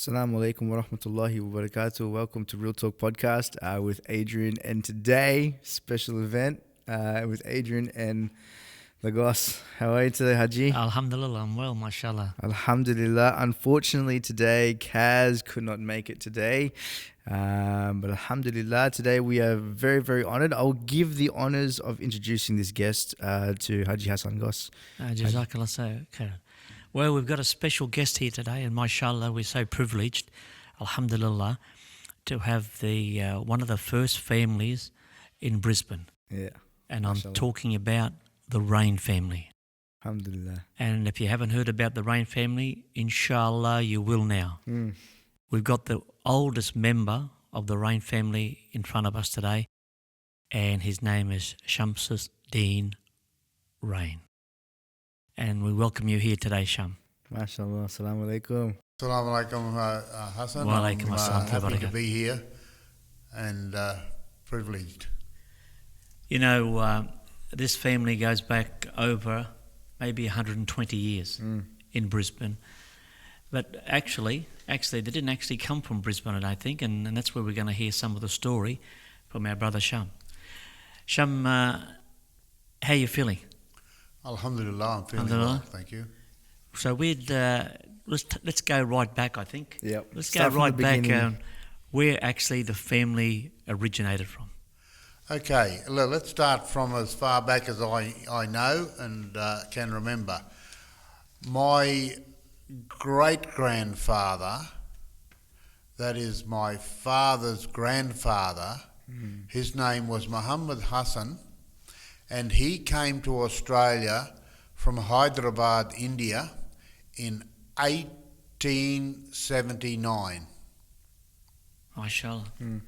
Assalamu alaikum wa rahmatullahi wa barakatuh. Welcome to Real Talk Podcast with Adrian. And today, special event with Adrian and the Goss. How are you today, Hajji? Alhamdulillah, I'm well, mashallah. Alhamdulillah. Unfortunately, today, Kaz could not make it today. But Alhamdulillah, today we are very, very honored. I'll give the honors of introducing this guest to Hajji Hassan Goss. Jazakallah khair. Well, we've got a special guest here today, and mashallah, we're so privileged, alhamdulillah, to have the one of the first families in Brisbane. Yeah. And mashallah. I'm talking about the Rane family. Alhamdulillah. And if you haven't heard about the Rane family, inshallah, you will now. We've got the oldest member of the Rane family in front of us today, and his name is Shamsuddin Rane. And we welcome you here today, Sham. MashaAllah. Assalamu alaikum. Assalamu alaikum, Hassan. Wa alaikum assalam. I'm happy to be here and privileged. You know, this family goes back over maybe 120 years in Brisbane. But actually, they didn't actually come from Brisbane, I don't think, and that's where we're going to hear some of the story from our brother Sham. Sham, how are you feeling? Alhamdulillah, I'm feeling well, thank you. So we'd let's go right back, I think. Yep. Let's Start go right back beginning. where actually the family originated from. Okay, let's start from as far back as I know and can remember. My great-grandfather, that is my father's grandfather, his name was Muhammad Hussin, and he came to Australia from Hyderabad, India in 1879. MashaAllah.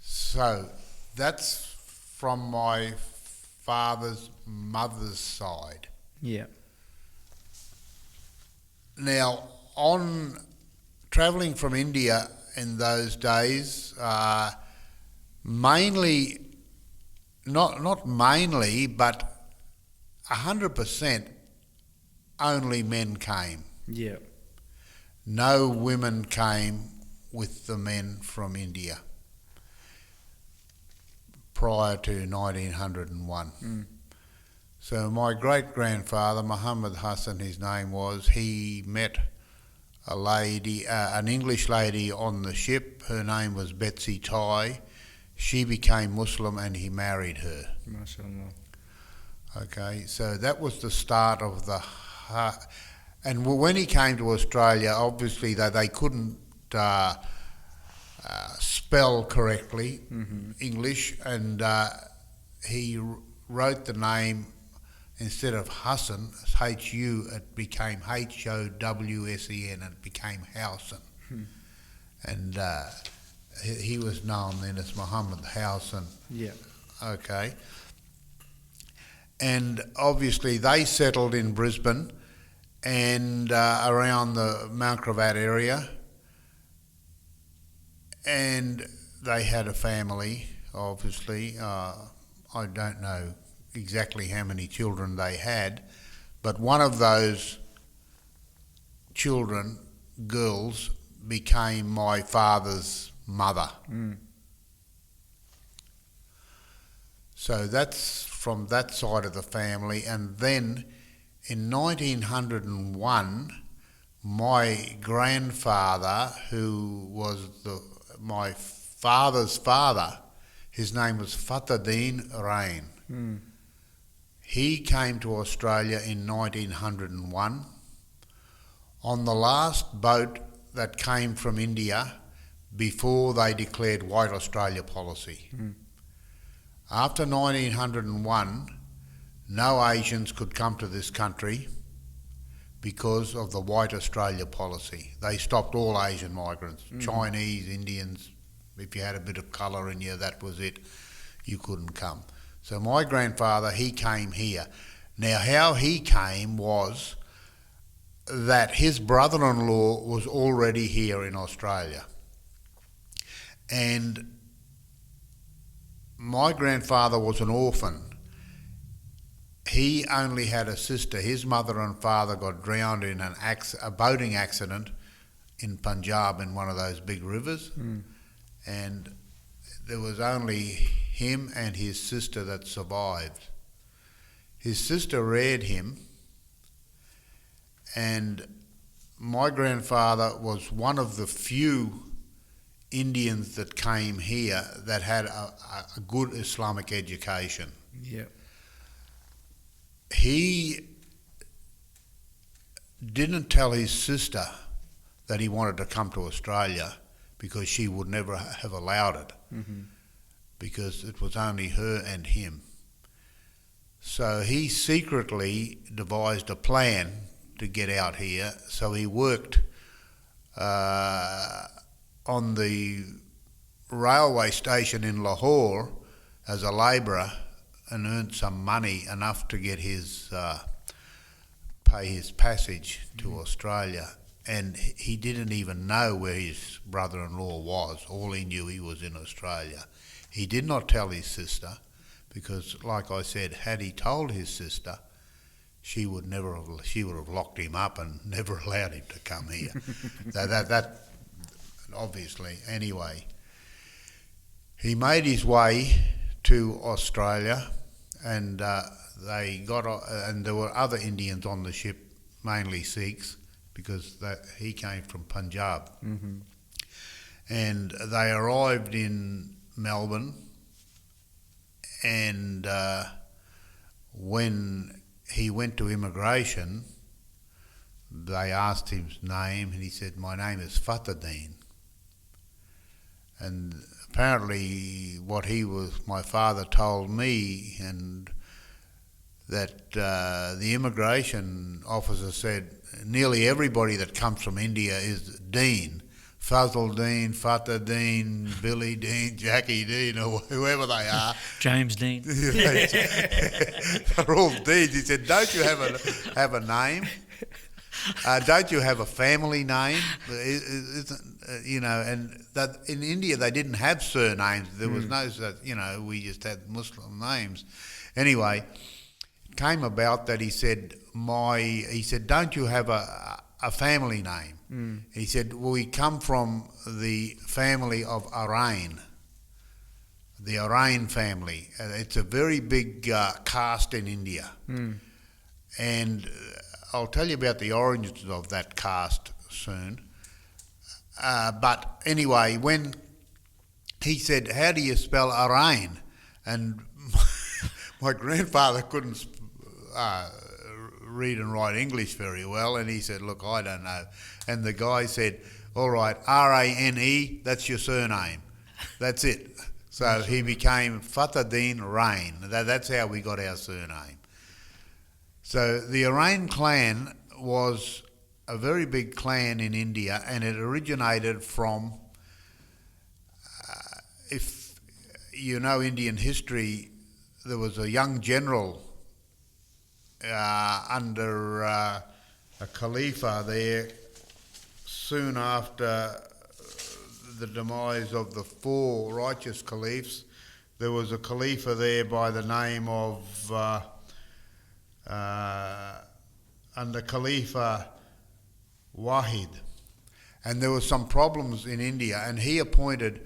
So that's from my father's mother's side. Yeah. Now, on travelling from India in those days, mainly, not mainly, but 100% only men came. Yeah. No women came with the men from India prior to 1901. So my great-grandfather, Muhammad Hussin, his name was, he met a lady, an English lady on the ship. Her name was Betsy Ty. She became Muslim and he married her. MashaAllah. Okay, so that was the start of the... and when he came to Australia, obviously they couldn't spell correctly English, and he wrote the name, instead of Hussin, H-U, it became H-O-W-S-E-N, and it became Housen. And he was known then as Muhammad Housen. Yeah. Okay. And obviously they settled in Brisbane and around the Mount Gravatt area, and they had a family, obviously. I don't know exactly how many children they had, but one of those children, girls, became my father's mother. So that's from that side of the family. And then in 1901, my grandfather, who was my father's father, his name was Fathaddin Rane. He came to Australia in 1901 on the last boat that came from India before they declared White Australia policy. After 1901, no Asians could come to this country because of the White Australia policy. They stopped all Asian migrants, Chinese, Indians. If you had a bit of colour in you, that was it. You couldn't come. So my grandfather, he came here. Now, how he came was that his brother-in-law was already here in Australia. And my grandfather was an orphan. He only had a sister. His mother and father got drowned in a boating accident in Punjab in one of those big rivers, and there was only him and his sister that survived. His sister reared him, and my grandfather was one of the few Indians that came here that had a good Islamic education. Yeah. He didn't tell his sister that he wanted to come to Australia because she would never have allowed it, because it was only her and him. So he secretly devised a plan to get out here. So he worked on the railway station in Lahore as a labourer and earned some money, enough to get his pay his passage to Australia. And he didn't even know where his brother-in-law was. All he knew, he was in Australia. He did not tell his sister, because, like I said, had he told his sister, she would have locked him up and never allowed him to come here. that obviously. Anyway, he made his way to Australia, and and there were other Indians on the ship, mainly Sikhs, because he came from Punjab. And they arrived in Melbourne, and when he went to immigration, they asked him his name, and he said, "My name is Fatadeen." And apparently my father told me, and that the immigration officer said nearly everybody that comes from India is Dean. Fazl Dean, Fatah Dean, Billy Dean, Jackie Dean, or whoever they are. James Dean. They're all Deans. He said, "Don't you have a name? Don't you have a family name?" And that in India they didn't have surnames. There was no, we just had Muslim names. Anyway, it came about that he said, "Don't you have a family name?" He said, "Well, we come from the family of Rane, the Rane family. It's a very big caste in India." And I'll tell you about the origins of that caste soon. But anyway, when he said, "How do you spell Rane?" And my grandfather couldn't read and write English very well, and he said, "Look, I don't know." And the guy said, "All right, Rane, that's your surname. That's it." So he became Fatadeen Rane. That's how we got our surname. So the Rane clan was a very big clan in India, and it originated from, if you know Indian history, there was a young general under a Khalifa there soon after the demise of the four righteous caliphs. There was a Khalifa there by the name of under Khalifa Wahid, and there were some problems in India, and he appointed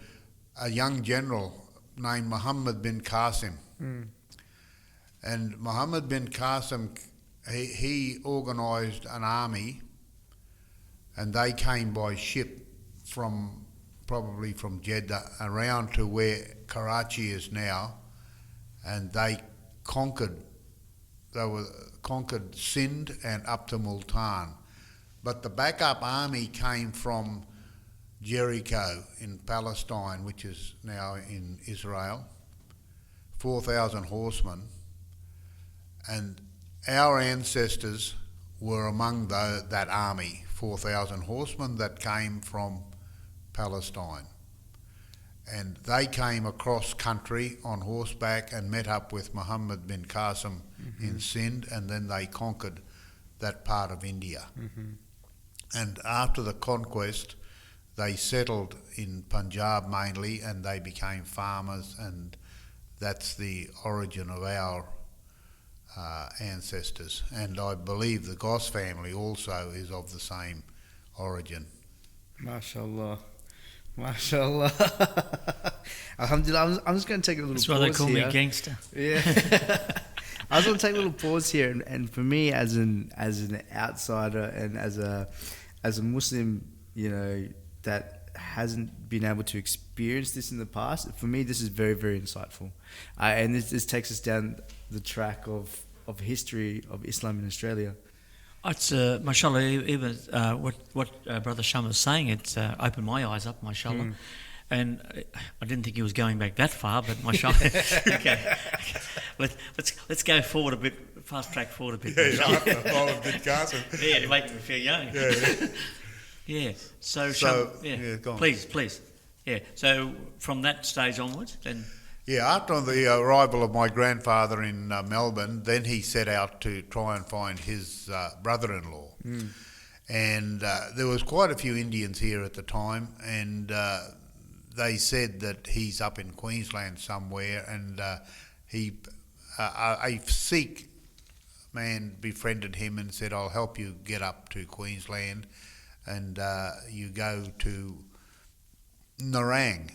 a young general named Muhammad bin Qasim. And Muhammad bin Qasim, he organised an army, and they came by ship probably from Jeddah around to where Karachi is now, and they conquered Sindh and up to Multan. But the backup army came from Jericho in Palestine, which is now in Israel, 4,000 horsemen. And our ancestors were among that army, 4,000 horsemen that came from Palestine. And they came across country on horseback and met up with Muhammad bin Qasim in Sindh, and then they conquered that part of India. And after the conquest, they settled in Punjab mainly, and they became farmers, and that's the origin of our ancestors. And I believe the Goss family also is of the same origin. MashaAllah. MashaAllah. Alhamdulillah. I'm just going to take a little That's pause why they call here. me gangster. Yeah. I was going to take a little pause here, and for me, as an outsider and as a Muslim, you know, that hasn't been able to experience this in the past, for me, this is very, very insightful. And this takes us down the track of history of Islam in Australia. It's mashallah. Even what Brother Sham was saying, it's opened my eyes up, mashallah. And I didn't think he was going back that far, but mashallah. Okay. Let's go forward a bit, fast track forward a bit. Yeah, you make me feel young. Yeah. So go on. please. Yeah. So from that stage onwards, then. Yeah, after the arrival of my grandfather in Melbourne, then he set out to try and find his brother-in-law. And there was quite a few Indians here at the time, and they said that he's up in Queensland somewhere, and a Sikh man befriended him and said, I'll help you get up to Queensland, and you go to Nerang.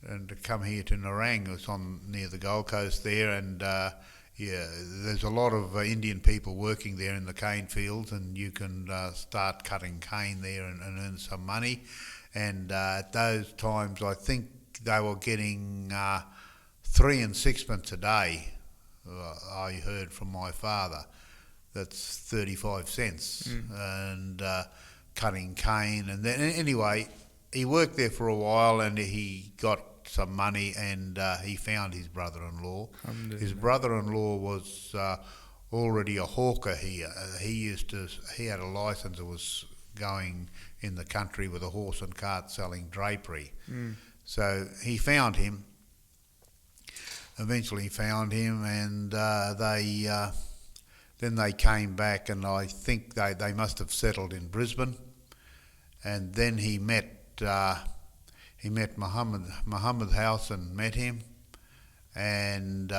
And to come here to Nerang, it's on near the Gold Coast there, and there's a lot of Indian people working there in the cane fields, and you can start cutting cane there and earn some money. And at those times, I think they were getting 3 and 6pence a day. I heard from my father. That's 35 cents, and cutting cane. And then anyway, he worked there for a while, and he got some money, and he found his brother-in-law. His brother-in-law was already a hawker here. He had a license and was going in the country with a horse and cart selling drapery. So he found him. Eventually found him, and then they came back, and I think they must have settled in Brisbane. And then he met Muhammad Hussin, met him, and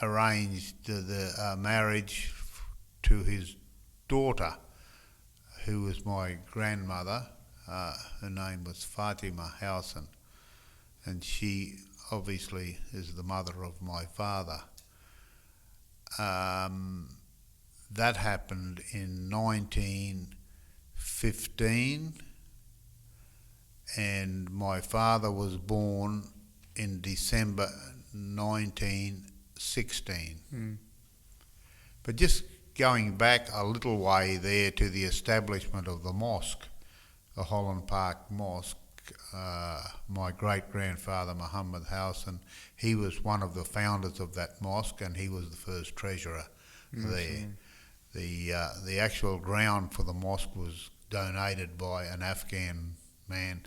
arranged the marriage to his daughter, who was my grandmother. Her name was Fatima Hussin, and she obviously is the mother of my father. That happened in 1915, and my father was born in December 1916. But just going back a little way there to the establishment of the mosque, the Holland Park Mosque, my great-grandfather Muhammad Hussin, he was one of the founders of that mosque, and he was the first treasurer there. The actual ground for the mosque was donated by an Afghan man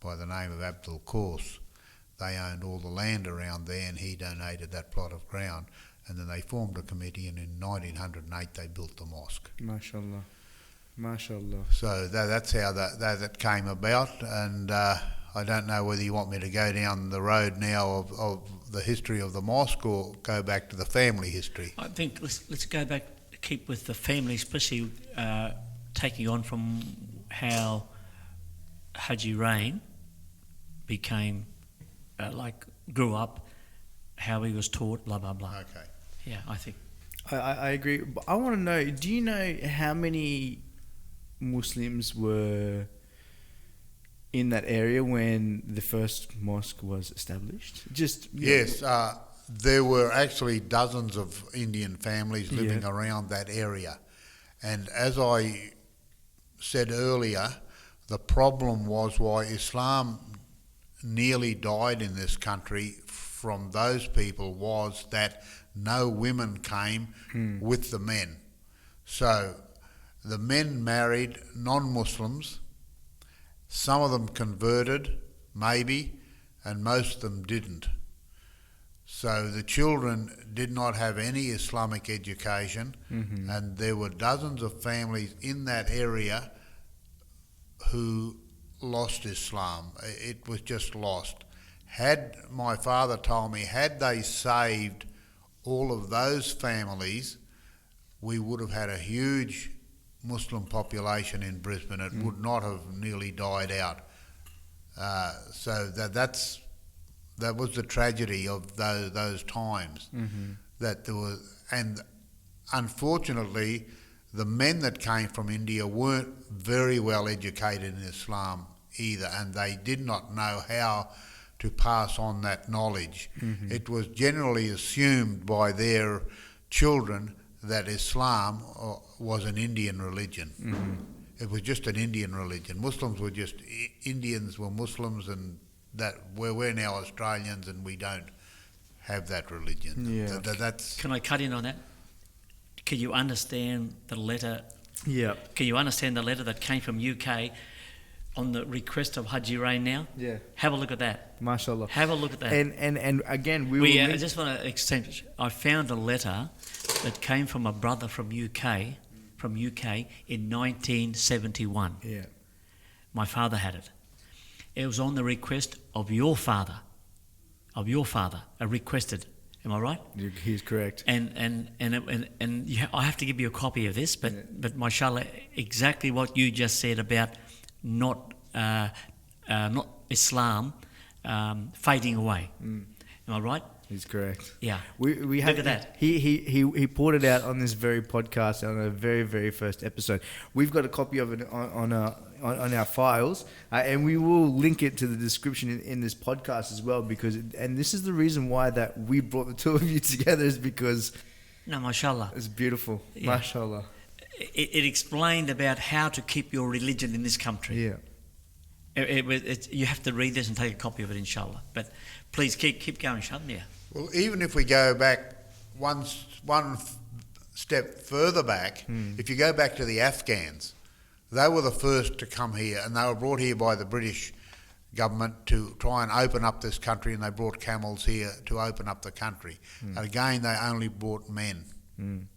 by the name of Abdul Goss. They owned all the land around there, and he donated that plot of ground. And then they formed a committee, and in 1908 they built the mosque. MashaAllah. MashaAllah. So that's how that came about, and I don't know whether you want me to go down the road now of the history of the mosque or go back to the family history. I think let's go back, keep with the family, especially taking on from how Hajji Rane became, grew up, how he was taught, blah, blah, blah. Okay. Yeah, I think. I agree. But I want to know, do you know how many Muslims were in that area when the first mosque was established? Yes, there were actually dozens of Indian families living around that area. And as I said earlier, the problem was why Islam nearly died in this country from those people was that no women came with the men. So the men married non-Muslims. Some of them converted, maybe, and most of them didn't. So the children did not have any Islamic education, and there were dozens of families in that area who lost Islam. It was just lost. Had my father told me, had they saved all of those families, we would have had a huge Muslim population in Brisbane. It would not have nearly died out. So that was the tragedy of those times. That there was, and unfortunately, the men that came from India weren't very well educated in Islam either, and they did not know how to pass on that knowledge. It was generally assumed by their children that Islam was an Indian religion. It was just an Indian religion. Muslims were just, Indians were Muslims, and that we're now Australians and we don't have that religion. Yeah. That's. Can I cut in on that? Can you understand the letter? Yeah. Can you understand the letter that came from UK on the request of Hajji Rane now? Yeah. Have a look at that. MashaAllah. Have a look at that. And again, I just want to extend. I found a letter that came from a brother from UK in 1971. Yeah. My father had it. It was on the request of your father. I requested. Am I right? He's correct. And I have to give you a copy of this, but mashallah, exactly what you just said about not Islam fading away. Am I right? He's correct. Yeah. We had, look at that. He poured it out on this very podcast on a very, very first episode. We've got a copy of it on our files, and we will link it to the description in this podcast as well, because this is the reason why that we brought the two of you together, is because mashallah, it's beautiful. Yeah. Mashallah. It explained about how to keep your religion in this country. Yeah. You have to read this and take a copy of it, inshallah. But please keep going, Sham. Yeah. Well, even if we go back one step further back, if you go back to the Afghans, they were the first to come here, and they were brought here by the British government to try and open up this country, and they brought camels here to open up the country. And again, they only brought men. And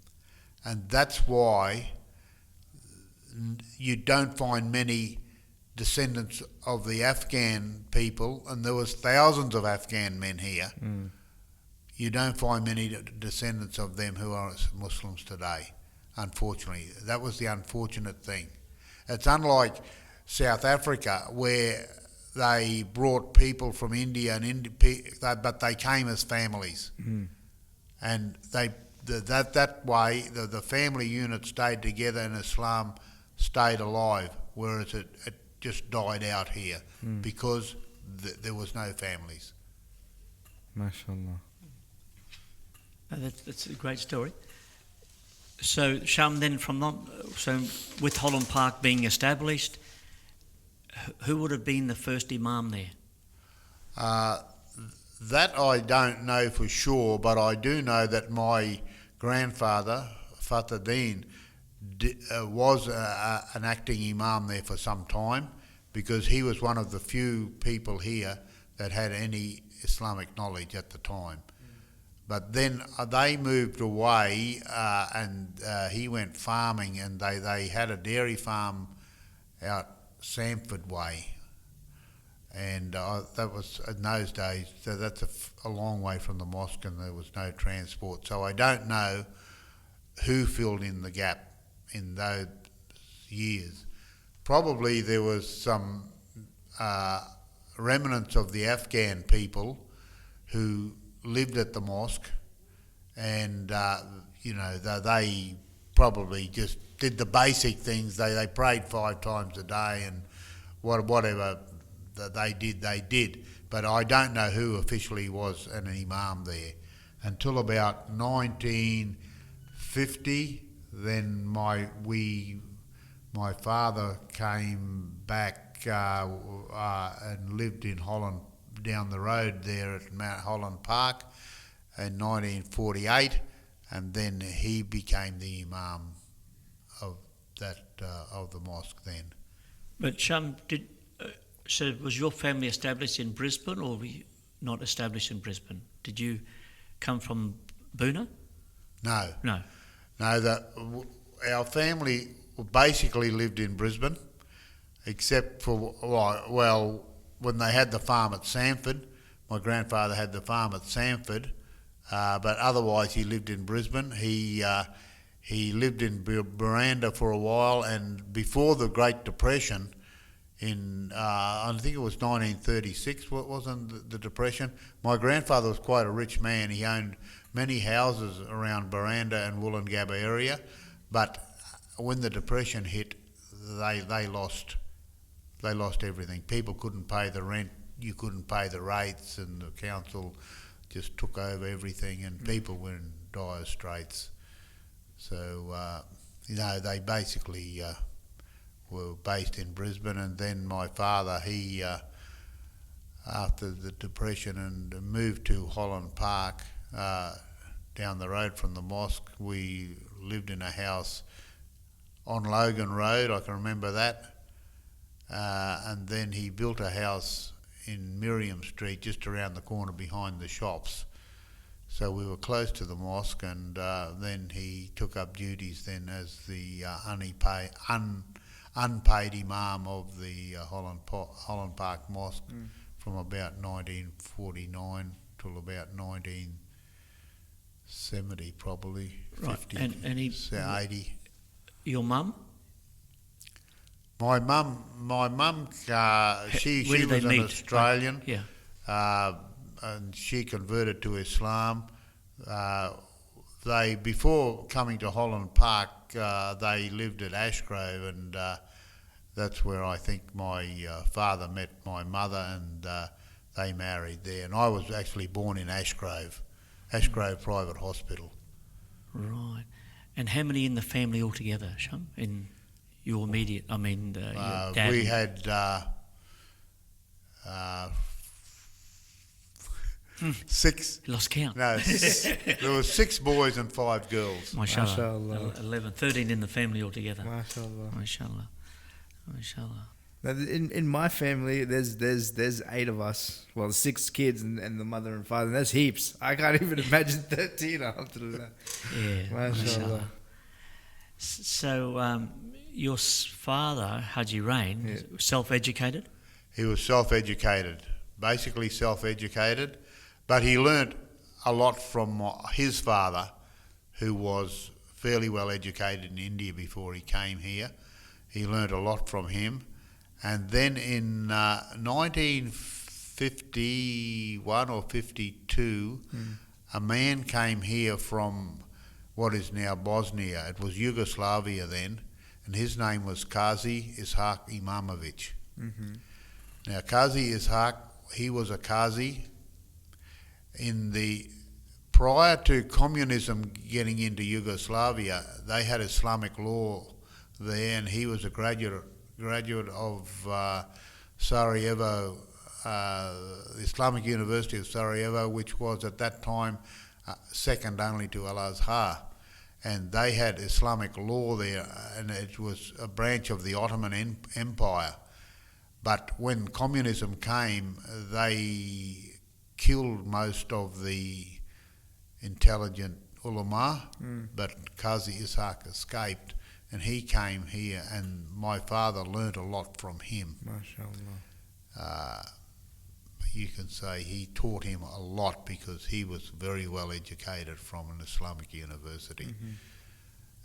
that's why you don't find many descendants of the Afghan people, and there was thousands of Afghan men here. You don't find many descendants of them who are Muslims today, unfortunately. That was the unfortunate thing. It's unlike South Africa, where they brought people from India, but they came as families. And that way, the family unit stayed together and Islam stayed alive, whereas it just died out here because there was no families. MashaAllah. That's a great story. So, Sham, then with Holland Park being established, who would have been the first imam there? That I don't know for sure, but I do know that my grandfather, Fathaddin, was an acting imam there for some time, because he was one of the few people here that had any Islamic knowledge at the time. But then they moved away, and he went farming, and they had a dairy farm out Samford way. And that was, in those days, so that's a long way from the mosque, and there was no transport. So I don't know who filled in the gap in those years. Probably there was some remnants of the Afghan people who lived at the mosque, and they probably just did the basic things. They prayed 5 times a day, and whatever they did. But I don't know who officially was an imam there until about 1950. Then my father came back and lived in Holland, down the road there at Mount Holland Park in 1948, and then he became the imam of the mosque then. But Sham, so was your family established in Brisbane, or were you not established in Brisbane? Did you come from Boona? No. No. No, our family basically lived in Brisbane, except for, when they had the farm at Samford. My grandfather had the farm at Samford, but otherwise he lived in Brisbane. He he lived in Baranda for a while, and before the Great Depression, in I think it was 1936, wasn't the Depression? My grandfather was quite a rich man. He owned many houses around Baranda and Wollongabba area, but when the Depression hit, they lost everything. People couldn't pay the rent, you couldn't pay the rates, and the council just took over everything, and people were in dire straits. So, they basically were based in Brisbane, and then my father, he, after the Depression, and moved to Holland Park, down the road from the mosque. We lived in a house on Logan Road, I can remember that. And then he built a house in Miriam Street, just around the corner behind the shops. So we were close to the mosque, and then he took up duties then as the unpaid imam of the Holland Park Mosque from about 1949 till about 1970 probably, Right. 50, And he, 80. your mum? My mum, she Where did was they an meet? Australian, Yeah. and she converted to Islam. They, before coming to Holland Park, they lived at Ashgrove, and that's where I think my father met my mother, and they married there. And I was actually born in Ashgrove Private Hospital. Right. And how many in the family altogether, Shum? In your immediate, your dad? We had six. You lost count. No, there were 6 boys and 5 girls. MashaAllah. MashaAllah. 11, 13 in the family altogether. MashaAllah. MashaAllah. MashaAllah. Now, in my family, there's 8 of us. Well, 6 kids and the mother and father. And that's heaps. I can't even imagine 13. Alhamdulillah. Yeah. MashaAllah. So, your father, Hajji Rane, self-educated? He was self-educated, basically self-educated, but he learnt a lot from his father, who was fairly well educated in India before he came here. He learnt a lot from him. And then in 1951 or 52, a man came here from what is now Bosnia. It was Yugoslavia then, and his name was Qazi Ishaq Imamovic. Now, Qazi Ishaq, he was a Qazi prior to communism getting into Yugoslavia. They had Islamic law there, and he was a graduate of Sarajevo, the Islamic University of Sarajevo, which was at that time second only to Al-Azhar. And they had Islamic law there, and it was a branch of the Ottoman Empire. But when communism came, they killed most of the intelligent ulama, but Qazi Ishaq escaped, and he came here, and my father learnt a lot from him. MashaAllah. You can say he taught him a lot because he was very well educated from an Islamic university.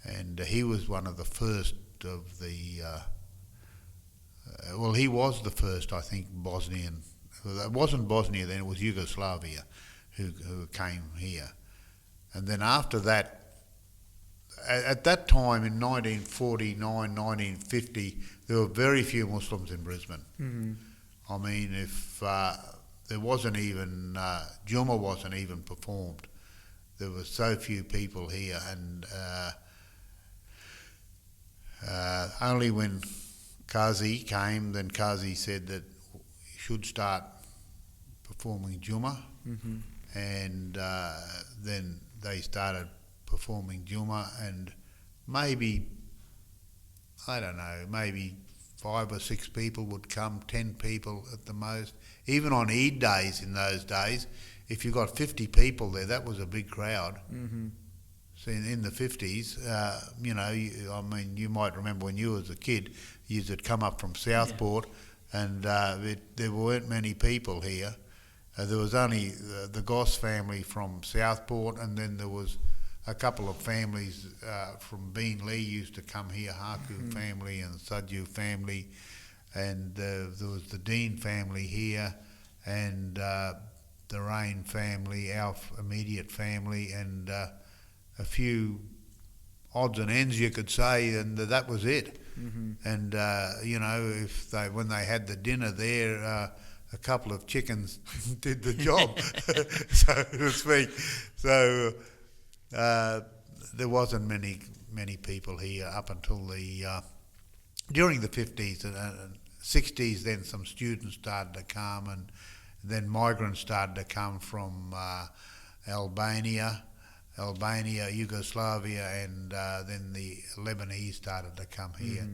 And he was one of the first of the, he was the first, I think, Bosnian. It wasn't Bosnia then, it was Yugoslavia who came here. And then after that, at that time in 1949, 1950, there were very few Muslims in Brisbane. I mean, if there wasn't even, Jummah wasn't even performed. There were so few people here, and only when Qazi came, then Qazi said that you should start performing Jummah, and then they started performing Jummah, and maybe, I don't know, maybe 5 or 6 people would come, 10 people at the most. Even on Eid days in those days, if you got 50 people there, that was a big crowd. So in the 50s, you might remember when you was a kid, you used to come up from Southport, and there weren't many people here. There was only the Goss family from Southport, and then there was a couple of families from Beenleigh used to come here, Haku family and Sadju family, and there was the Dean family here, and the Rane family, our immediate family, and a few odds and ends you could say, and that was it. And if when they had the dinner there, a couple of chickens did the job, so to speak. So there wasn't many people here up until during the 50s and 60s. Then some students started to come, and then migrants started to come from Albania, Yugoslavia, and then the Lebanese started to come here,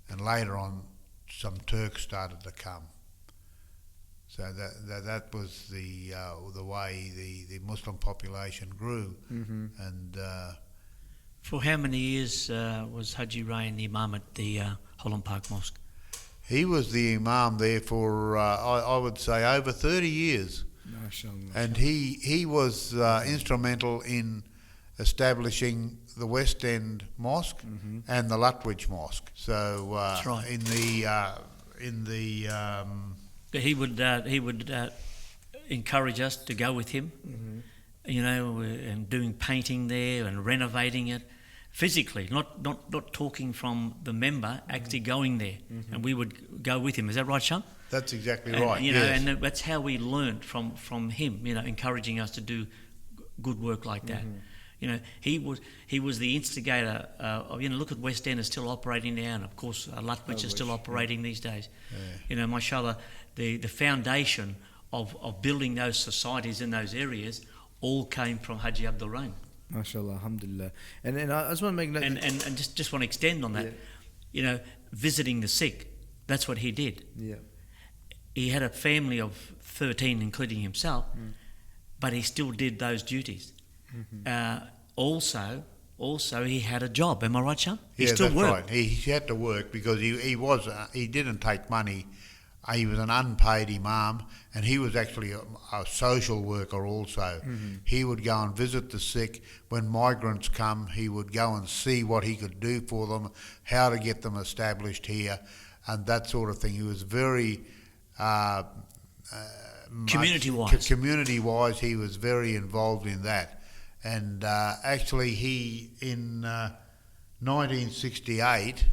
and later on some Turks started to come. So that was the way the Muslim population grew. And for how many years was Hajji Rane the Imam at the Holland Park Mosque? he was the Imam there for I would say over 30 years. MashaAllah. And he was instrumental in establishing the West End Mosque and the Lutwidge Mosque. So That's right. He would encourage us to go with him, and doing painting there and renovating it physically, not talking from the member, actually going there, and we would go with him. Is that right, Sham? That's exactly And, right. yes. Yes. And that's how we learnt from him, encouraging us to do good work like that. He was the instigator of, look at West End is still operating now, and of course Lutwidge is still operating these days. Yeah. Mashallah, the foundation of building those societies in those areas all came from Hajji Abdul Rane. MashaAllah, Alhamdulillah. And I just want to make note. And just want to extend on that, visiting the sick, that's what he did. Yeah. He had a family of 13, including himself, but he still did those duties. Also, he had a job. Am I right, Sham? He still that's worked. right. He had to work because he didn't take money. He was an unpaid imam, and he was actually a social worker also. He would go and visit the sick. When migrants come, he would go and see what he could do for them, how to get them established here, and that sort of thing. He was very community-wise. Community-wise, he was very involved in that. And actually, he in 1968,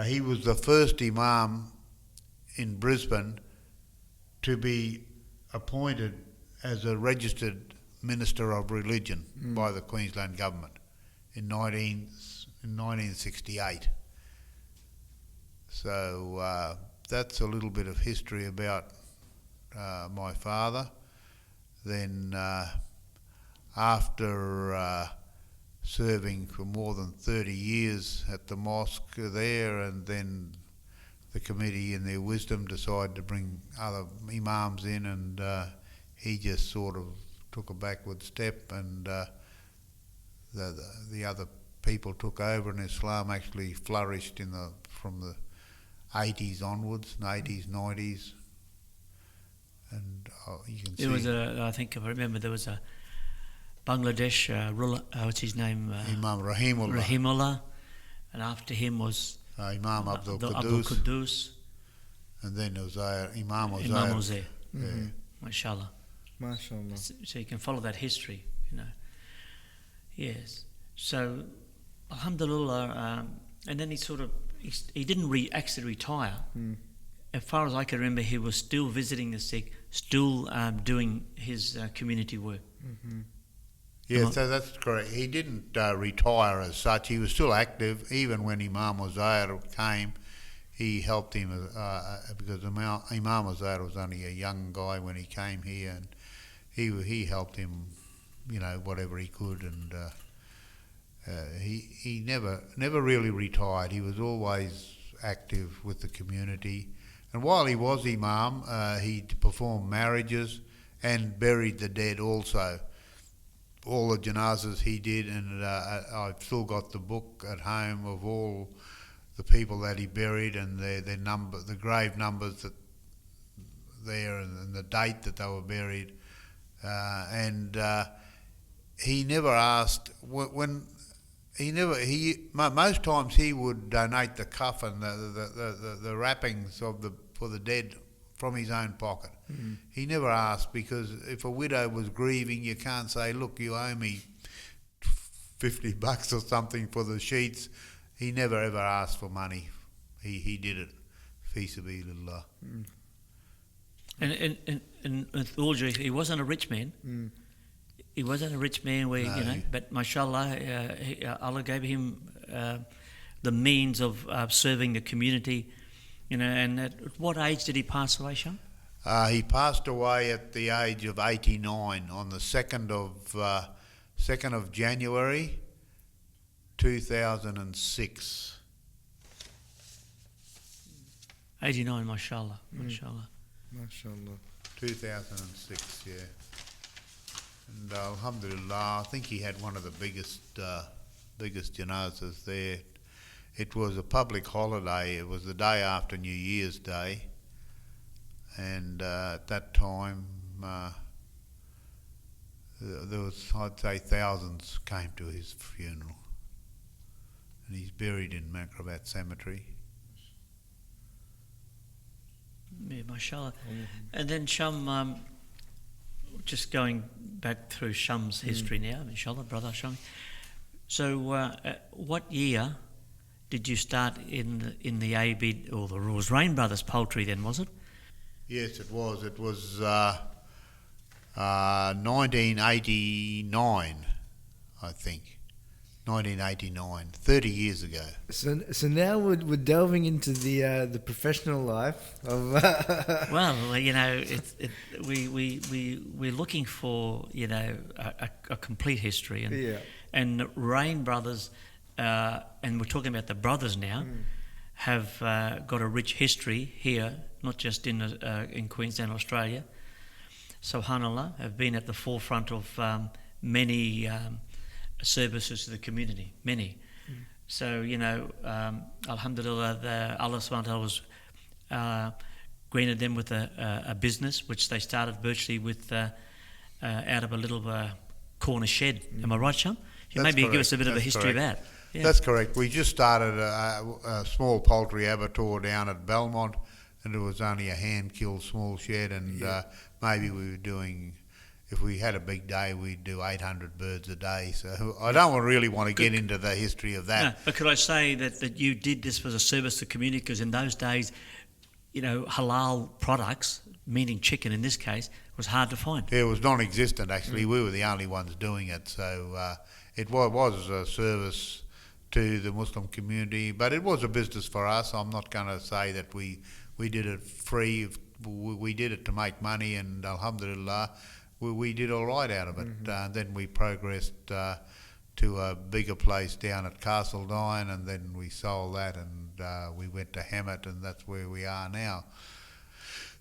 he was the first imam in Brisbane to be appointed as a registered minister of religion by the Queensland government in 1968. So that's a little bit of history about my father. Then after serving for more than 30 years at the mosque there, and then the committee in their wisdom decided to bring other imams in, and he just sort of took a backward step, and the other people took over, and Islam actually flourished from the 80s onwards, 80s, 90s, and you can see. There was I think if I remember, there was a Bangladesh ruler, what's his name? Imam Rahimullah. And after him was Imam Abdul Quddus. And then there was Imam Uzair. Imam Uzair. Mashallah. MashaAllah. So you can follow that history, Yes. So, Alhamdulillah, and then he didn't actually retire. As far as I can remember, he was still visiting the sick, still doing his community work. Yeah, so that's correct. He didn't retire as such. He was still active. Even when Imam Uzair came, he helped him because Imam Uzair was only a young guy when he came here, and he helped him, whatever he could, and he never really retired. He was always active with the community, and while he was Imam, he performed marriages and buried the dead also. All the janazas he did, and I've still got the book at home of all the people that he buried and their number, the grave numbers that there, and the date that they were buried. And he never asked most times he would donate the coffin, the wrappings for the dead from his own pocket. He never asked, because if a widow was grieving, you can't say, look, you owe me $50 or something for the sheets. He never ever asked for money. He did it fi sabilillah. And with all due, he wasn't a rich man. He wasn't a rich man where, No. but mashallah, Allah gave him the means of serving the community, and at what age did he pass away, Sham? He passed away at the age of 89 on the 2nd of January 2006. 89, mashallah, mashallah. MashaAllah. 2006, yeah. And Alhamdulillah, I think he had one of the biggest janazas there. It was a public holiday. It was the day after New Year's Day, and at that time there was, I'd say, thousands came to his funeral, and he's buried in Makrabat Cemetery. Yeah, mashallah. And then Sham, just going back through Sham's history now, inshallah, brother Sham. So, what year did you start in the ABID, or the Raw's Rane Brothers Poultry then, was it? Yes, it was. It was 1989, I think. 1989, 30 years ago. So now we're delving into the professional life of. Well, we're looking for a complete history, and Rane Brothers, and we're talking about the brothers now, have got a rich history here, not just in Queensland, Australia. Subhanallah, have been at the forefront of many services to the community, many. So, Alhamdulillah, Allah Subhanahu Wa Ta'ala was granted them with a business which they started virtually with out of a little corner shed. Am I right, Sham? You maybe give us a bit of a history of that. Yeah. That's correct. We just started a small poultry abattoir down at Belmont, and it was only a hand-killed small shed, and maybe we were doing, if we had a big day, we'd do 800 birds a day. So I don't really want to get into the history of that. No, but could I say that you did this as a service to the community, because in those days, halal products, meaning chicken in this case, was hard to find. Yeah, it was non-existent actually. We were the only ones doing it. So it was a service to the Muslim community, but it was a business for us. I'm not going to say that we did it free. We did it to make money, and Alhamdulillah, we did all right out of it. Then we progressed to a bigger place down at Castledine, and then we sold that, and we went to Hammett, and that's where we are now.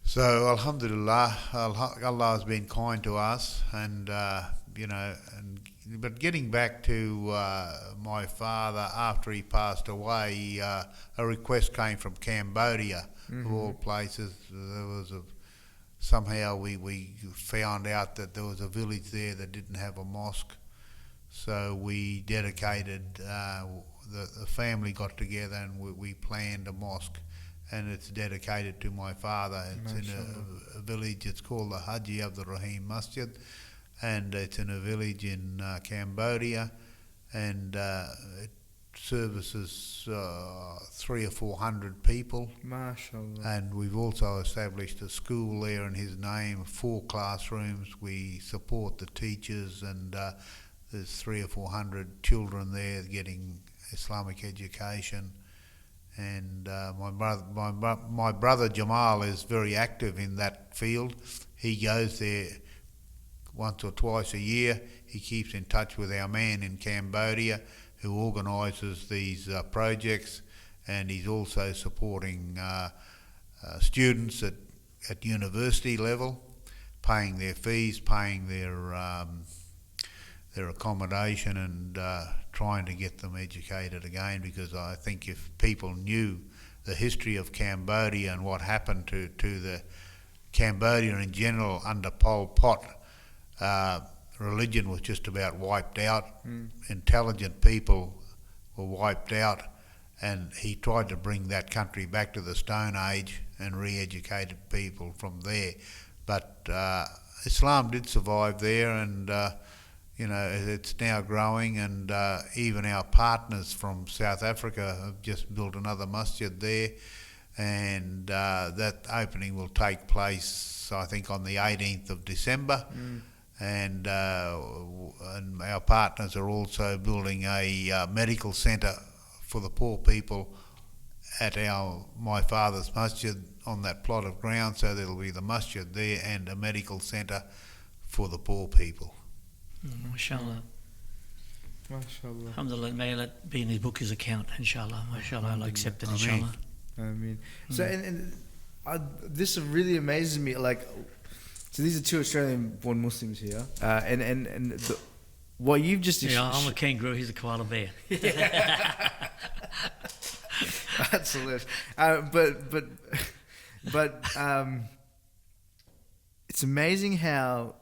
So Alhamdulillah, Allah has been kind to us, and but getting back to my father, after he passed away, a request came from Cambodia, of all places. There was somehow we found out that there was a village there that didn't have a mosque, so we dedicated, the family got together and we planned a mosque, and it's dedicated to my father. It's in a village, it's called the Hajji Shamsuddin Rane, and it's in a village in Cambodia, and it services 300 or 400 people. MashaAllah. And we've also established a school there in his name, 4 classrooms. We support the teachers, and there's 300 or 400 children there getting Islamic education. And my brother Jamal is very active in that field. He goes there once or twice a year. He keeps in touch with our man in Cambodia who organises these projects, and he's also supporting students at university level, paying their fees, paying their accommodation, and trying to get them educated again, because I think if people knew the history of Cambodia and what happened to the Cambodia in general under Pol Pot, religion was just about wiped out. Intelligent people were wiped out, and he tried to bring that country back to the Stone Age and re-educated people from there. But Islam did survive there, and it's now growing, and even our partners from South Africa have just built another masjid there, and that opening will take place, I think, on the 18th of December. And our partners are also building a medical centre for the poor people at my father's masjid on that plot of ground, so there'll be the masjid there and a medical centre for the poor people. MashaAllah. MashaAllah. Alhamdulillah, may that be in his book, his account, inshallah. MashaAllah, Allah accept it, inshallah. I mean, so and this really amazes me. Like, so these are two Australian-born Muslims here, what you've just I'm a kangaroo. He's a koala bear. That's hilarious. But it's amazing how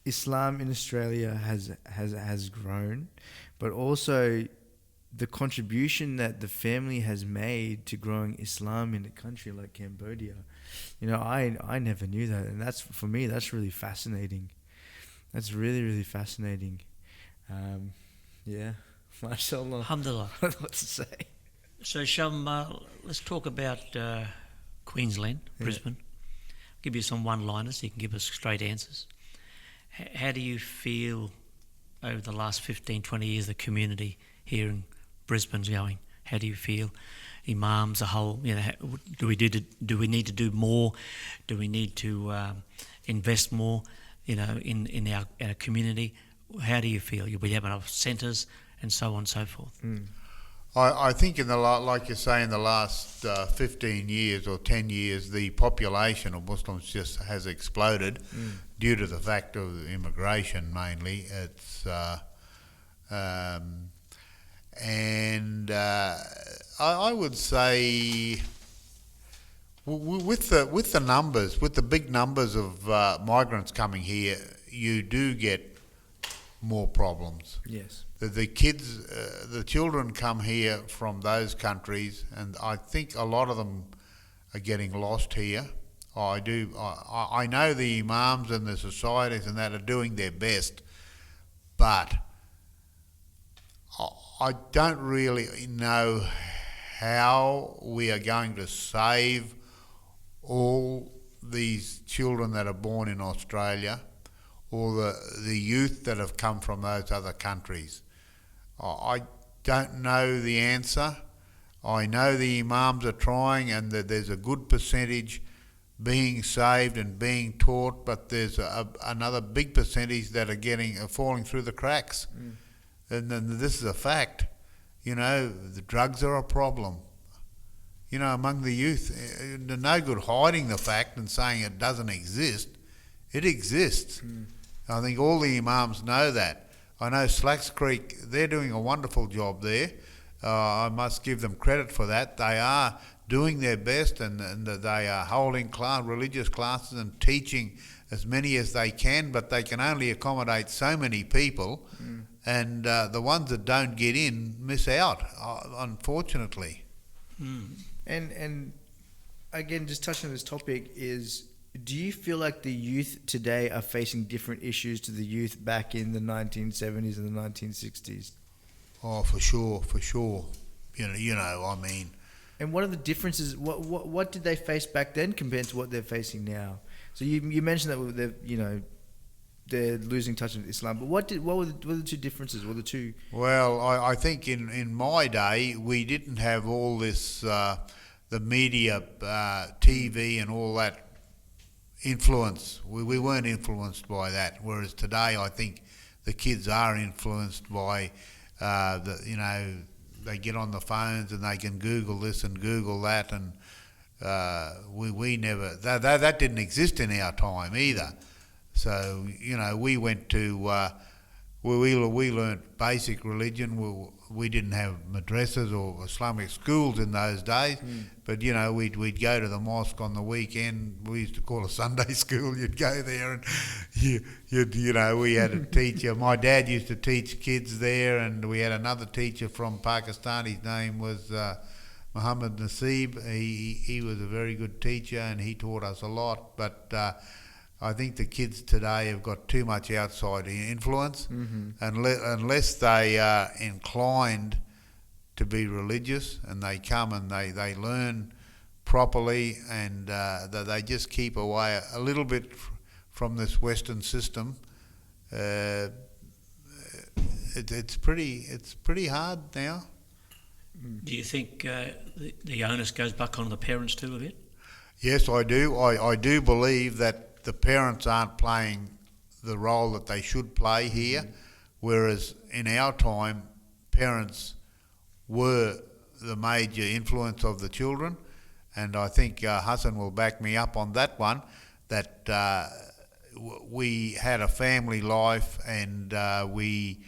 Islam in Australia has grown, but also the contribution that the family has made to growing Islam in a country like Cambodia. I never knew that, and for me that's really fascinating. That's really, really fascinating. Yeah, mashallah. Alhamdulillah. I don't know what to say. So Sham, let's talk about Queensland, Brisbane. I'll give you some one-liners, you can give us straight answers. How do you feel over the last 15, 20 years the community here in Brisbane's going? How do you feel? Imams, the whole, do we need to do more? Do we need to invest more, in our community? How do you feel? We have enough centres and so on and so forth. I think like you say, in the last 15 years or 10 years, the population of Muslims just has exploded due to the fact of immigration mainly. It's I would say with the numbers, with the big numbers of migrants coming here, you do get more problems. Yes. The kids, the children come here from those countries, and I think a lot of them are getting lost here. I know the imams and the societies and that are doing their best, but I don't really know how we are going to save all these children that are born in Australia, or the youth that have come from those other countries. I don't know the answer. I know the imams are trying, and that there's a good percentage being saved and being taught, but there's another big percentage that are falling through the cracks. And then this is a fact. The drugs are a problem. Among the youth, no good hiding the fact and saying it doesn't exist. It exists. I think all the imams know that. I know Slacks Creek, they're doing a wonderful job there. I must give them credit for that. They are doing their best, and they are holding religious classes and teaching as many as they can, but they can only accommodate so many people, and the ones that don't get in miss out, unfortunately. And again, just touching on this topic is, do you feel like the youth today are facing different issues to the youth back in the 1970s and the 1960s? Oh, for sure. I mean. And what are the differences? What did they face back then compared to what they're facing now? So you mentioned that they're losing touch with Islam, but what were the two differences? What were the two? Well, I think in my day we didn't have all this the media, TV, and all that influence. We weren't influenced by that. Whereas today, I think the kids are influenced by they get on the phones and they can Google this and Google that, and we never that didn't exist in our time either. So we went to we learnt basic religion. We didn't have madrasas or Islamic schools in those days, but we'd go to the mosque on the weekend. We used to call it Sunday school. You'd go there and we had a teacher. My dad used to teach kids there, and we had another teacher from Pakistan. His name was Muhammad Nasib. He was a very good teacher, and he taught us a lot. But I think the kids today have got too much outside influence, unless they are inclined to be religious and they come and they learn properly, and they just keep away a little bit from this Western system. It's pretty hard now. Do you think the onus goes back on the parents too a bit? Yes, I do. I do believe that the parents aren't playing the role that they should play here, whereas in our time, parents were the major influence of the children, and I think Hussin will back me up on that one, that we had a family life, and we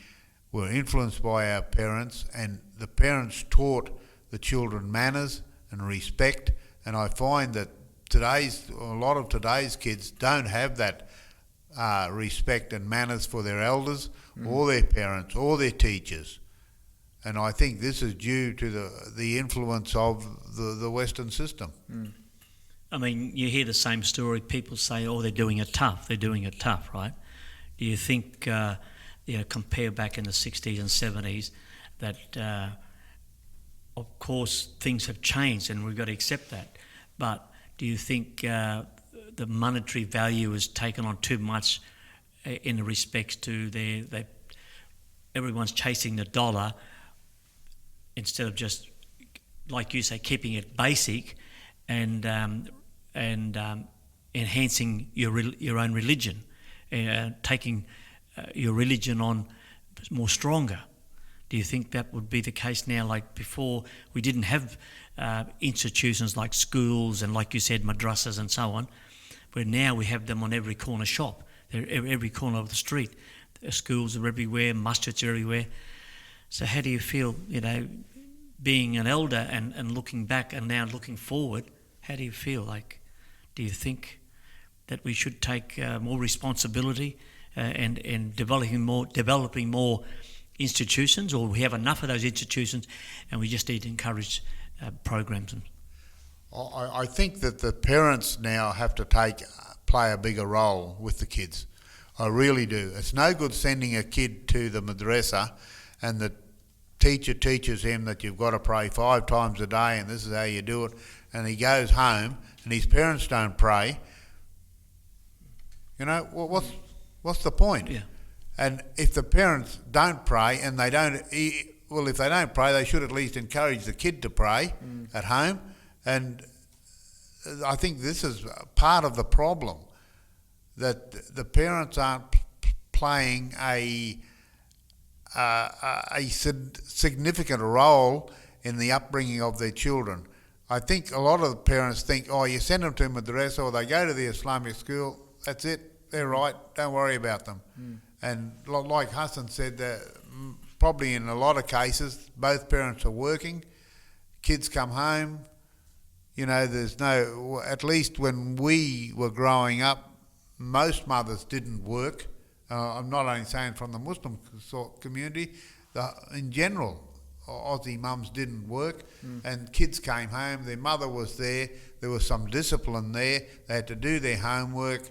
were influenced by our parents, and the parents taught the children manners and respect, and I find that a lot of today's kids don't have that respect and manners for their elders or their parents or their teachers, and I think this is due to the influence of the Western system. I mean, you hear the same story. People say, "Oh, they're doing it tough. They're doing it tough," right? Do you think, compare back in the 60s and 70s, that of course things have changed and we've got to accept that, but do you think the monetary value is taken on too much in respects to everyone's chasing the dollar instead of just, like you say, keeping it basic and enhancing your own religion, taking your religion on more stronger? Do you think that would be the case now? Like before, we didn't have institutions like schools and, like you said, madrasas and so on, where now we have them on every corner shop, every corner of the street. Schools are everywhere, masjids are everywhere. So how do you feel, being an elder and looking back and now looking forward, how do you feel? Like, do you think that we should take more responsibility and developing more institutions, or we have enough of those institutions and we just need to encourage programs? I think that the parents now have to play a bigger role with the kids. I really do. It's no good sending a kid to the madrasa and the teacher teaches him that you've got to pray 5 times a day and this is how you do it, and he goes home and his parents don't pray. What's the point? Yeah. And if the parents don't pray and if they don't pray, they should at least encourage the kid to pray at home. And I think this is part of the problem, that the parents aren't playing a significant role in the upbringing of their children. I think a lot of the parents think, you send them to madrasa or they go to the Islamic school, that's it, they're right, don't worry about them. And like Hussin said, probably in a lot of cases, both parents are working, kids come home, there's no, at least when we were growing up, most mothers didn't work. I'm not only saying from the Muslim community, in general, Aussie mums didn't work, and kids came home, their mother was there was some discipline there, they had to do their homework,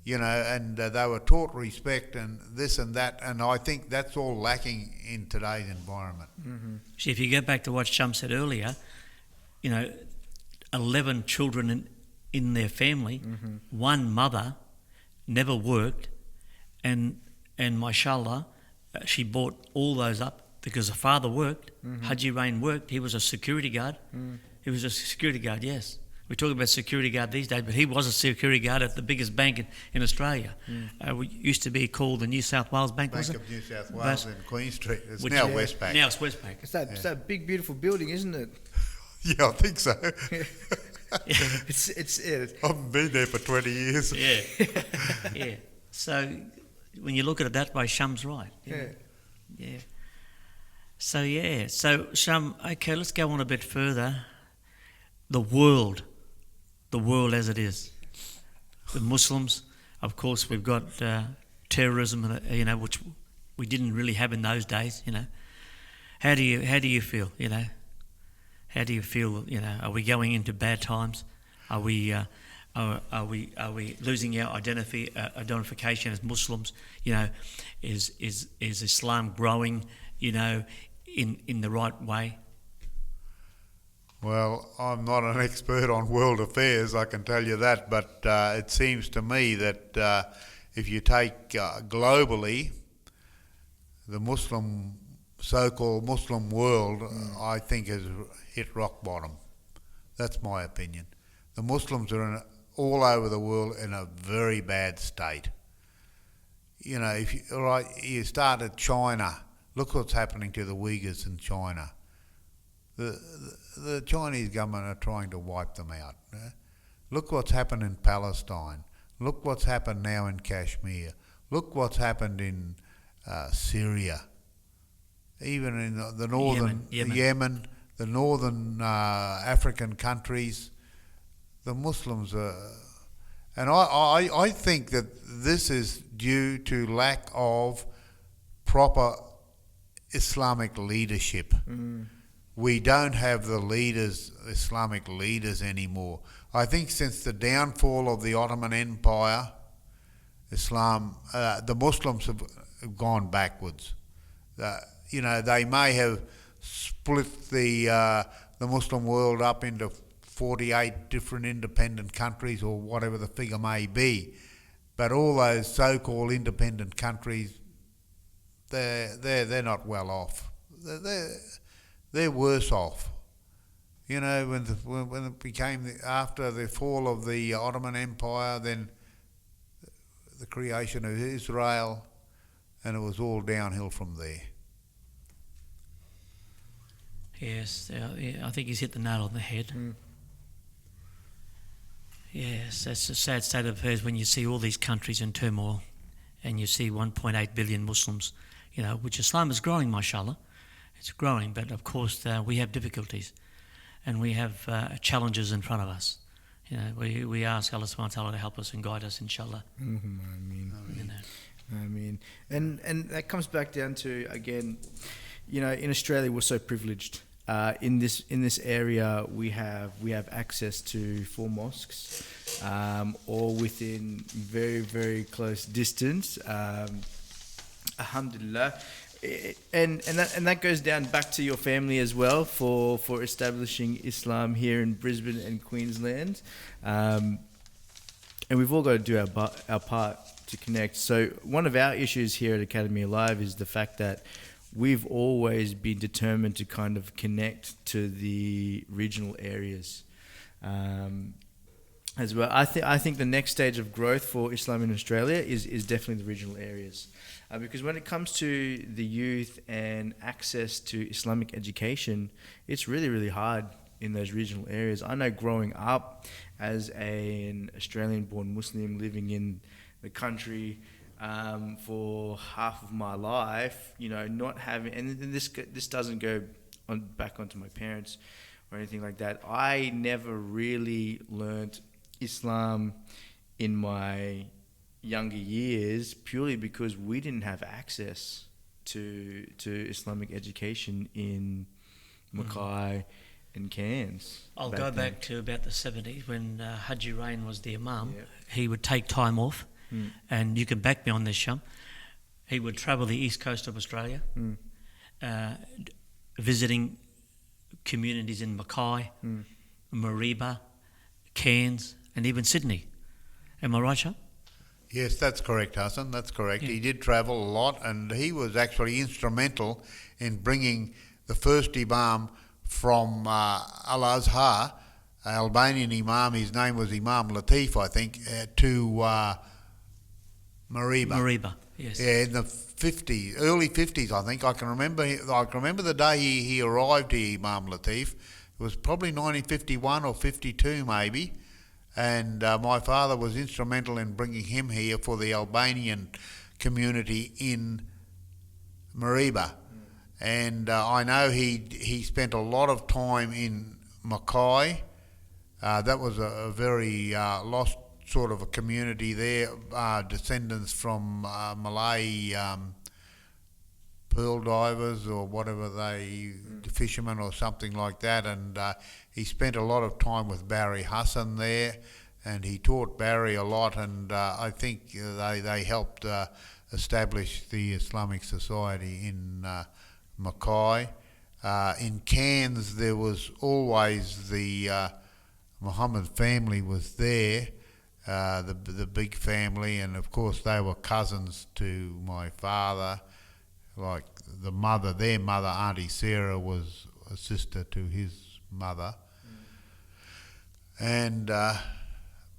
and they were taught respect and this and that, and I think that's all lacking in today's environment. See, if you go back to what Sham said earlier, 11 children in their family, one mother never worked, and mashallah, she brought all those up because the father worked. Hajji Rane worked. He was a security guard. He was a security guard, yes. We talk about security guard these days, but he was a security guard at the biggest bank in Australia. We used to be called the New South Wales Bank, Bank was it? of New South Wales in Queen Street. It's now Westpac. Now it's Westpac. It's that big, beautiful building, isn't it? Yeah, I think so. It's I haven't been there for 20 years. Yeah. Yeah. So when you look at it that way, Sham's right. Yeah. Yeah. So Sham, okay, let's go on a bit further. The world as it is. The Muslims, of course, we've got terrorism, which we didn't really have in those days. How do you feel? How do you feel? Are we going into bad times? Are we losing our identification as Muslims? Is Islam growing? In the right way? Well, I'm not an expert on world affairs, I can tell you that, but it seems to me that if you take globally, the so-called Muslim world, I think has hit rock bottom. That's my opinion. The Muslims are all over the world in a very bad state. If you start at China, look what's happening to the Uyghurs in China. The Chinese government are trying to wipe them out. Look what's happened in Palestine. Look what's happened now in Kashmir. Look what's happened in Syria. Even in the northern Yemen, the northern African countries, the Muslims are... And I think that this is due to lack of proper Islamic leadership. We don't have the Islamic leaders anymore. I think since the downfall of the Ottoman Empire, the Muslims have gone backwards. They may have split the Muslim world up into 48 different independent countries or whatever the figure may be, but all those so-called independent countries, they're not well off. They're worse off. When it became after the fall of the Ottoman Empire, then the creation of Israel, and it was all downhill from there. Yes, I think he's hit the nail on the head. Yes, that's a sad state of affairs when you see all these countries in turmoil and you see 1.8 billion Muslims, which Islam is growing, mashallah. It's growing, but of course we have difficulties and we have challenges in front of us. We ask Allah Subhanahu Wa Ta'ala to help us and guide us, inshallah. I mean, and that comes back down to, again, in Australia we're so privileged. In this area we have access to 4 mosques, all within very, very close distance. Alhamdulillah. And that goes down back to your family as well for establishing Islam here in Brisbane and Queensland, and we've all got to do our part to connect. So one of our issues here at Academy Alive is the fact that we've always been determined to kind of connect to the regional areas as well. I think the next stage of growth for Islam in Australia is definitely the regional areas. Because when it comes to the youth and access to Islamic education, it's really, really hard in those regional areas. I know growing up as an Australian-born Muslim living in the country for half of my life, not having, and this doesn't go back onto my parents or anything like that. I never really learnt Islam in my younger years purely because we didn't have access to Islamic education in Mackay and Cairns. I'll go back to about the 70s when Hajji Rane was the Imam. Yep. He would take time off, and you can back me on this, Sham. He would travel the east coast of Australia, visiting communities in Mackay, Mareeba, Cairns, and even Sydney. Am I right, Sham? Yes, that's correct, Hussin. That's correct. Yeah. He did travel a lot, and he was actually instrumental in bringing the first Imam from Al-Azhar, Albanian Imam. His name was Imam Latif, I think, to Mareeba. Mareeba, yes. Yeah, in the early 50s, I think. I can remember the day he arrived here, Imam Latif. It was probably 1951 or 52, maybe. And my father was instrumental in bringing him here for the Albanian community in Mariba. And I know he spent a lot of time in Mackay. That was a very lost sort of a community there, descendants from Malay pearl divers or whatever fishermen or something like that. And he spent a lot of time with Barry Hussin there, and he taught Barry a lot, and I think they helped establish the Islamic Society in Mackay. In Cairns, there was always the Muhammad family was there, the big family, and of course they were cousins to my father. Like their mother, Auntie Sarah, was a sister to his mother. And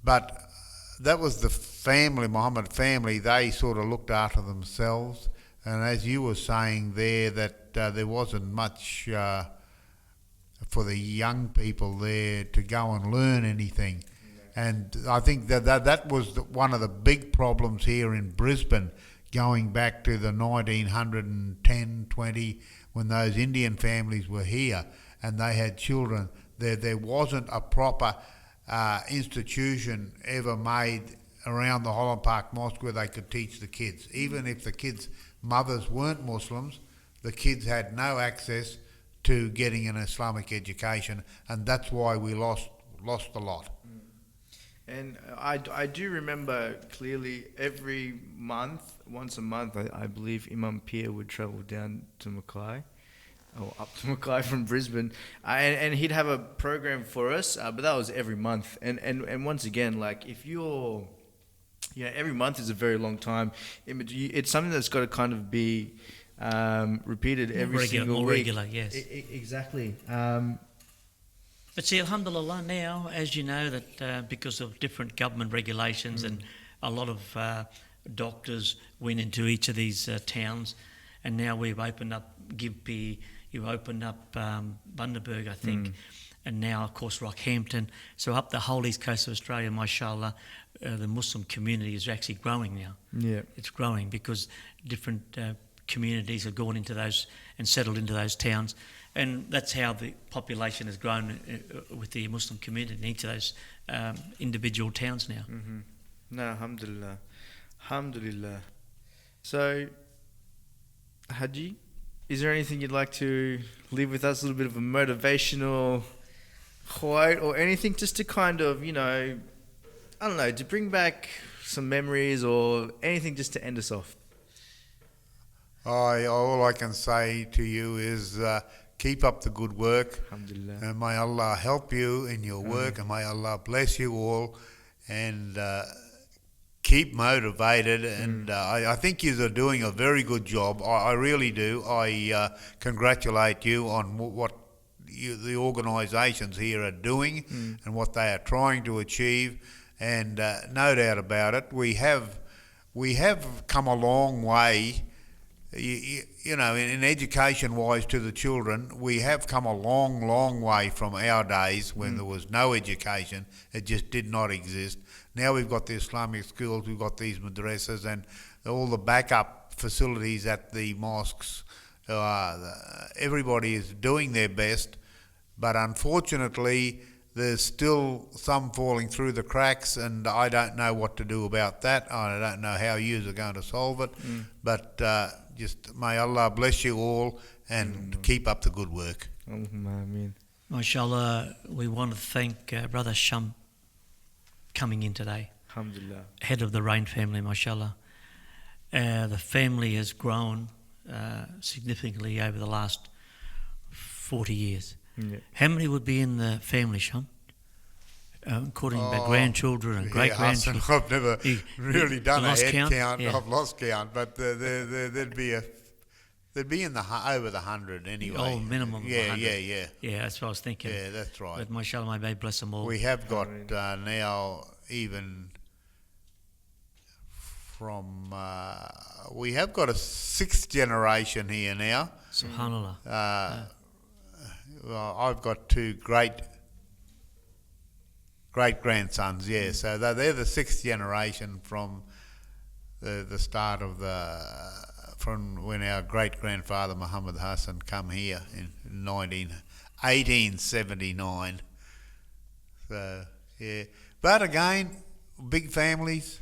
but that was the family, Muhammad family. They sort of looked after themselves. And as you were saying there, that there wasn't much for the young people there to go and learn anything. And I think that was one of the big problems here in Brisbane, going back to the 1910, 20, when those Indian families were here and they had children. There wasn't a proper institution ever made around the Holland Park Mosque where they could teach the kids. Even if the kids' mothers weren't Muslims, the kids had no access to getting an Islamic education, and that's why we lost a lot. And I do remember clearly every month, once a month, I believe Imam Pir would travel down to Mackay, or up to Mackay from Brisbane, and he'd have a program for us, but that was every month. And once again, like if you're, every month is a very long time. It's something that's got to kind of be repeated every single week. Regular, yes. Exactly. But see, Alhamdulillah, now, as you know, that because of different government regulations and a lot of doctors went into each of these towns, and now we've opened up Gympie, you've opened up Bundaberg, I think, and now, of course, Rockhampton. So up the whole east coast of Australia, mashallah, the Muslim community is actually growing now. Yeah. It's growing because different communities have gone into those and settled into those towns. And that's how the population has grown with the Muslim community in each of those individual towns now. Mm-hmm. No, alhamdulillah. Alhamdulillah. So, Hajji, is there anything you'd like to leave with us? A little bit of a motivational quote or anything just to kind of, I don't know, to bring back some memories or anything just to end us off? All I can say to you is keep up the good work. Alhamdulillah. And may Allah help you in your work, and may Allah bless you all, and keep motivated. And I think you are doing a very good job. I really do. I congratulate you on what the organisations here are doing and what they are trying to achieve. And no doubt about it, we have come a long way. In education-wise to the children, we have come a long, long way from our days when there was no education. It just did not exist. Now we've got the Islamic schools, we've got these madrasas and all the backup facilities at the mosques. Everybody is doing their best, but unfortunately there's still some falling through the cracks, and I don't know what to do about that. I don't know how you are going to solve it, but just may Allah bless you all and keep up the good work. Ameen. MashaAllah, we want to thank Brother Sham coming in today. Alhamdulillah. Head of the Rane family, MashaAllah. The family has grown significantly over the last 40 years. Yeah. How many would be in the family, Sham? According to grandchildren and great-grandchildren. I've never really done a head count. Yeah. I've lost count, but there'd be in the over the 100 anyway. Oh, minimum. Yeah, 100. yeah. Yeah, that's what I was thinking. Yeah, that's right. But mashallah, may bless them all. We have got now even from we have got a sixth generation here now. Subhanallah. Well, I've got two great-grandsons, so they're the sixth generation from the start of from when our great grandfather Muhammad Hussin come here in 1879. So yeah, but again, big families,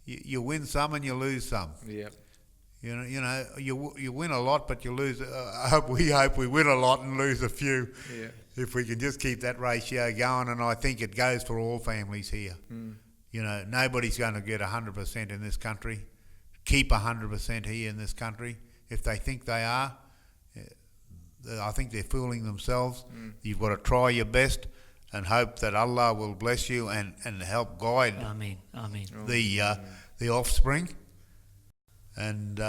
you win some and you lose some. Yeah. You win a lot, but you lose. We hope we win a lot and lose a few. Yeah. If we can just keep that ratio going, and I think it goes for all families here. Nobody's going to get 100% in this country, keep 100% here in this country. If they think they are, I think they're fooling themselves. You've got to try your best and hope that Allah will bless you and help guide Ameen. Ameen. the offspring. And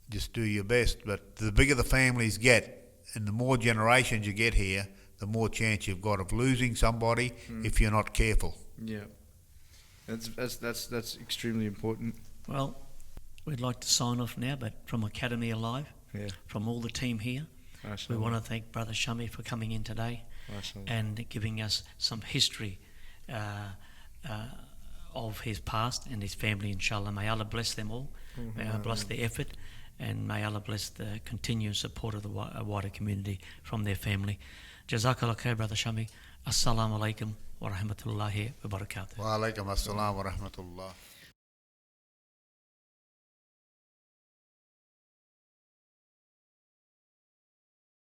just do your best. But the bigger the families get, and the more generations you get here, the more chance you've got of losing somebody if you're not careful. Yeah. That's extremely important. Well, we'd like to sign off now, but from Academy Alive, from all the team here, we want to thank Brother Shami for coming in today and giving us some history of his past and his family, inshallah. May Allah bless them all. May Allah bless their effort, and may Allah bless the continued support of the wider community from their family. Jazakallah khair, Brother Shami. Assalamu alaikum wa rahmatullahi wa barakatuh. Wa alaikum assalam wa rahmatullah.